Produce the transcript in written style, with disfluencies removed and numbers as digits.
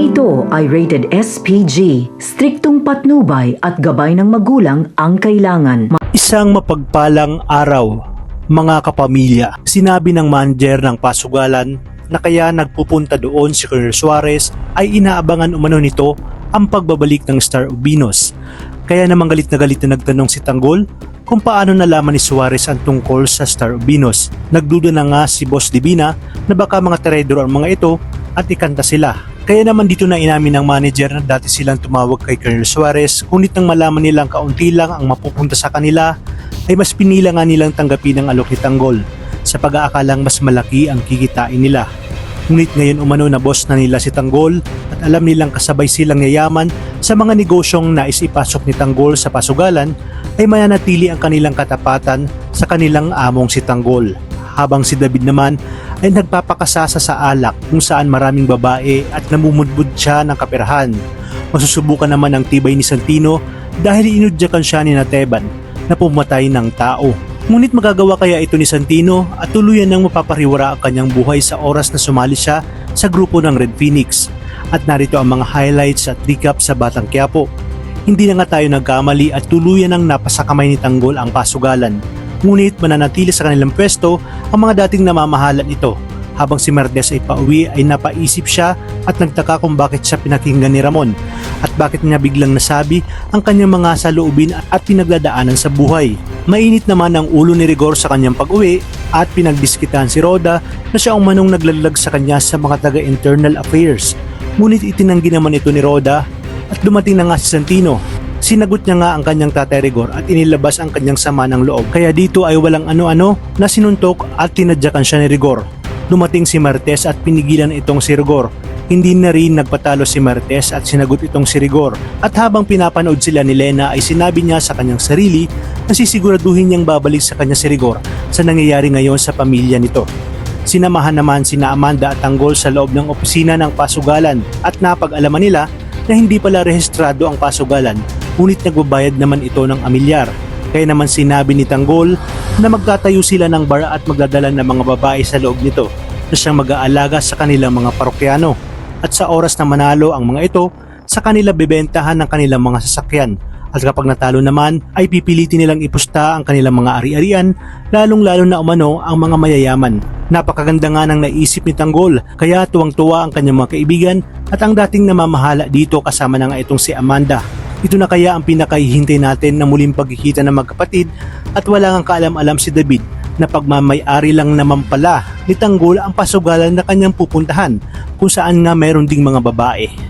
Ito ay rated SPG, striktong patnubay at gabay ng magulang ang kailangan. Isang mapagpalang araw, mga kapamilya. Sinabi ng manager ng pasugalan na kaya nagpupunta doon si Colonel Suarez ay inaabangan umano nito ang pagbabalik ng Star of Venus. Kaya naman galit na nagtanong si Tanggol kung paano nalaman ni Suarez ang tungkol sa Star of Venus. Nagduda na nga si Boss Divina na baka mga traidor ang mga ito at ikanta sila. Kaya naman dito na inamin ng manager na dati silang tumawag kay Colonel Suarez, ngunit nang malaman nilang kaunti lang ang mapupunta sa kanila, ay mas pinila nga nilang tanggapin ang alok ni Tanggol sa pag-aakalang mas malaki ang kikitain nila. Ngunit ngayon umano na boss na nila si Tanggol at alam nilang kasabay silang yayaman sa mga negosyong nais ipasok ni Tanggol sa pasugalan, ay mananatili ang kanilang katapatan sa kanilang among si Tanggol. Habang si David naman ay nagpapakasasa sa alak kung saan maraming babae at namumudbud siya ng kaperahan. Masusubukan naman ang tibay ni Santino dahil inudyakan siya ni Nateban na pumatay ng tao. Ngunit magagawa kaya ito ni Santino at tuluyan nang mapapariwara ang kanyang buhay sa oras na sumali siya sa grupo ng Red Phoenix. At narito ang mga highlights at recap sa Batang Quiapo. Hindi na nga tayo nagkamali at tuluyan nang napasakamay ni Tanggol ang pasugalan. Ngunit mananatili sa kanilang pwesto ang mga dating namamahalan ito. Habang si Merdes ay pauwi ay napaisip siya at nagtaka kung bakit siya pinakinggan ni Ramon at bakit niya biglang nasabi ang kanyang mga saloobin at pinagdadaanan sa buhay. Mainit naman ang ulo ni Rigor sa kanyang pag-uwi at pinagdiskitan si Roda na siya ang manong naglalag sa kanya sa mga taga-internal affairs. Ngunit itinanggi naman ito ni Roda at dumating na nga si Santino. Sinagot niya nga ang kanyang tatay Rigor at inilabas ang kanyang sama ng loob. Kaya dito ay walang ano-ano na sinuntok at tinadyakan siya ni Rigor. Dumating si Martes at pinigilan itong si Rigor. Hindi na rin nagpatalo si Martes at sinagot itong si Rigor. At habang pinapanood sila ni Lena ay sinabi niya sa kanyang sarili na sisiguraduhin niyang babalik sa kanya si Rigor sa nangyayari ngayon sa pamilya nito. Sinamahan naman sina Amanda at Tanggol sa loob ng opisina ng pasugalan at napag-alaman nila na hindi pala rehistrado ang pasugalan, ngunit nagbabayad naman ito ng amilyar. Kaya naman sinabi ni Tanggol na magtatayo sila ng bar at magdadala ng mga babae sa loob nito na siyang mag-aalaga sa kanilang mga parokyano. At sa oras na manalo ang mga ito, sa kanila bebentahan ng kanilang mga sasakyan. At kapag natalo naman ay pipilitin nilang ipusta ang kanilang mga ari-arian, lalong-lalo na umano ang mga mayayaman. Napakaganda nga ng naisip ni Tanggol, kaya tuwang-tuwa ang kanyang mga kaibigan at ang dating namamahala dito kasama na nga itong si Amanda. Ito na kaya ang pinakahihintay natin na muling pagkikita ng magkapatid at wala ngang kaalam-alam si David na pagmamay-ari lang naman pala ni Tanggol ang pasugalan na kanyang pupuntahan kung saan nga meron ding mga babae.